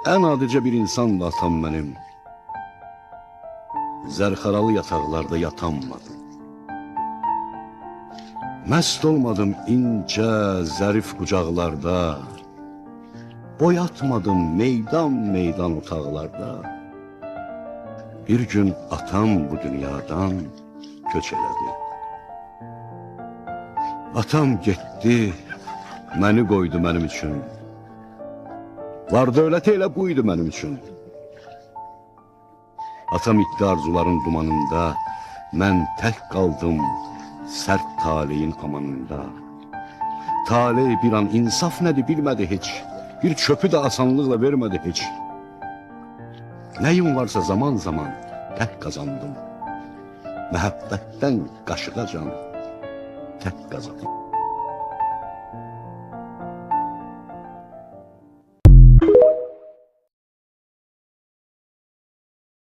En adice bir insandı atam benim. Zərxaralı yataqlarda yatanmadım. Məst olmadım ince, zərif qucaqlarda. Boyatmadım meydan meydan otaqlarda. Bir gün atam bu dünyadan köç elədi. Atam getdi, məni qoydu mənim üçün. Var dövlət elə buydu mənim üçün. Atam itdi arzuların dumanında, mən tək qaldım sərt taleyin amanında. Taley bir an insaf nədir bilmədi heç, bir çöpü də asanlıqla vermədi heç. Nəyim varsa zaman zaman tək qazandım. Məhəbbətdən qaşıqacan tək qazandım.